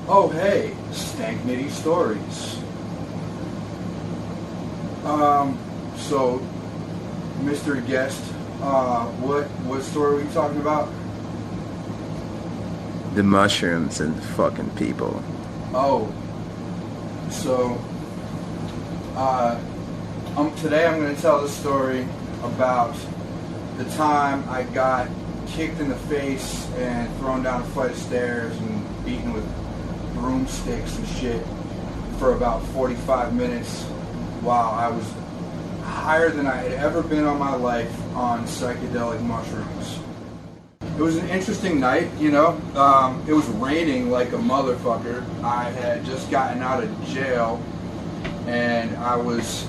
Oh hey, Stank Nitty Stories. So, mystery guest, what story are we talking about? The mushrooms and the fucking people. Oh, so, today I'm going to tell the story about the time I got kicked in the face and thrown down a flight of stairs and beaten with broomsticks and shit for about 45 minutes while I was higher than I had ever been on my life on psychedelic mushrooms. It was an interesting night, you know. It was raining like a motherfucker. I had just gotten out of jail and I was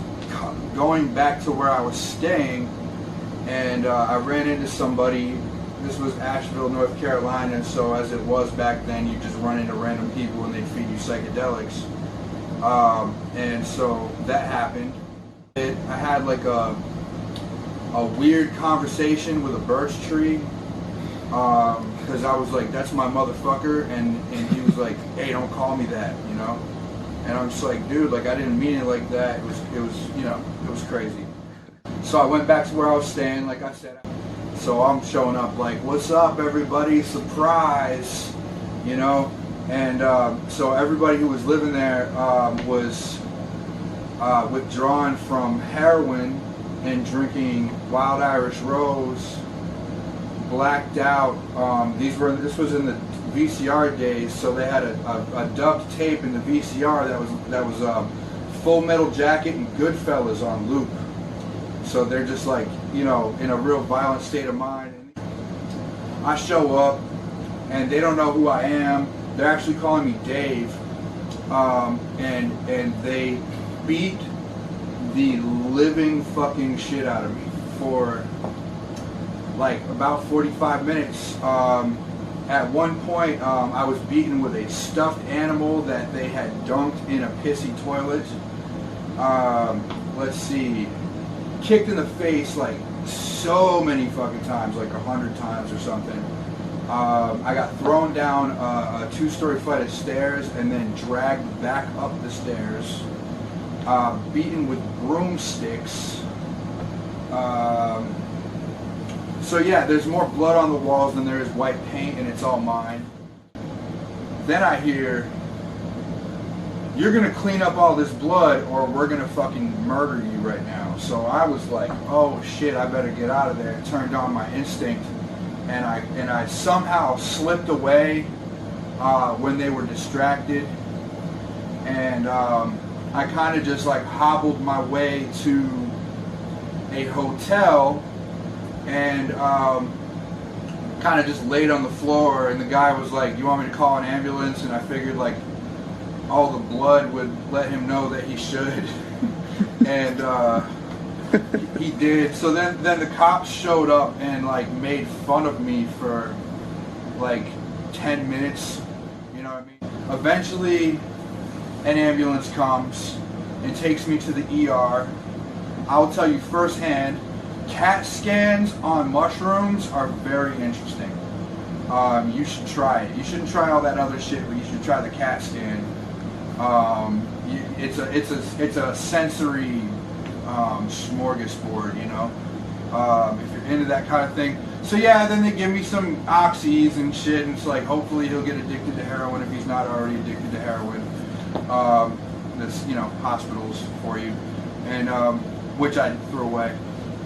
going back to where I was staying, and I ran into somebody. This was Asheville, North Carolina, so as it was back then, you just run into random people and they feed you psychedelics. And so that happened. I had like a weird conversation with a birch tree, because I was like, that's my motherfucker, and he was like, hey, don't call me that, you know? And I'm just like, dude, like I didn't mean it like that. It was, you know, it was crazy. So I went back to where I was staying, like I said. So I'm showing up like, what's up, everybody? Surprise, you know? And so everybody who was living there was withdrawn from heroin and drinking Wild Irish Rose, blacked out. This was in the VCR days, so they had a dubbed tape in the VCR that was Full Metal Jacket and Goodfellas on loop. So they're just like, you know, in a real violent state of mind. I show up and they don't know who I am. They're actually calling me Dave, and they beat the living fucking shit out of me for like about 45 minutes. At one point, I was beaten with a stuffed animal that they had dunked in a pissy toilet. Let's see, kicked in the face like so many fucking times, like 100 times or something. I got thrown down a 2-story flight of stairs and then dragged back up the stairs, beaten with broomsticks. So yeah, there's more blood on the walls than there is white paint, and it's all mine. Then I hear, you're gonna clean up all this blood or we're gonna fucking murder you right now. So I was like, oh shit, I better get out of there. Turned on my instinct, and I somehow slipped away when they were distracted, and I kind of just like hobbled my way to a hotel and kind of just laid on the floor, and the guy was like, you want me to call an ambulance? And I figured like all the blood would let him know that he should. And he did. So then the cops showed up and like made fun of me for like 10 minutes, you know what I mean? Eventually an ambulance comes and takes me to the ER. I'll tell you firsthand, CAT scans on mushrooms are very interesting. You should try it. You shouldn't try all that other shit, but you should try the CAT scan. It's a sensory smorgasbord, you know, if you're into that kind of thing. So yeah, then they give me some oxys and shit, and it's like, hopefully he'll get addicted to heroin if he's not already addicted to heroin. That's, you know, hospitals for you, and which I threw away.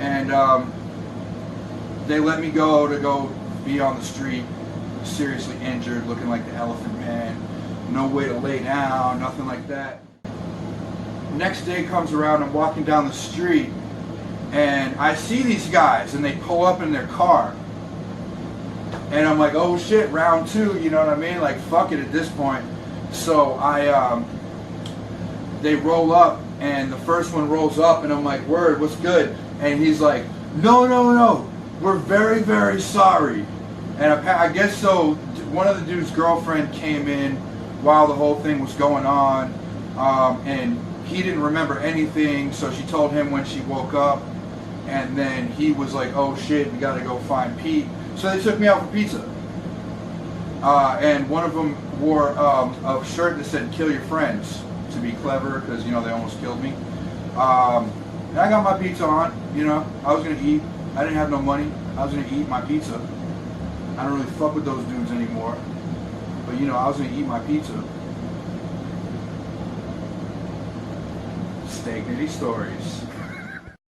And they let me go to go be on the street, seriously injured, looking like the Elephant Man. No way to lay down, nothing like that. Next day comes around, I'm walking down the street, and I see these guys, and they pull up in their car. And I'm like, oh shit, round 2, you know what I mean? Like, fuck it at this point. So they roll up, and the first one rolls up, and I'm like, word, what's good? And he's like, no, we're very, very sorry. And I guess so, one of the dude's girlfriend came in while the whole thing was going on, and he didn't remember anything, so she told him when she woke up, and then he was like, oh shit, we gotta go find Pete. So they took me out for pizza. And one of them wore a shirt that said "Kill your friends" to be clever, because they almost killed me. And I got my pizza on. I was gonna eat. I didn't have no money. I was gonna eat my pizza. I don't really fuck with those dudes anymore. But I was gonna eat my pizza. Stank Nitty Stories.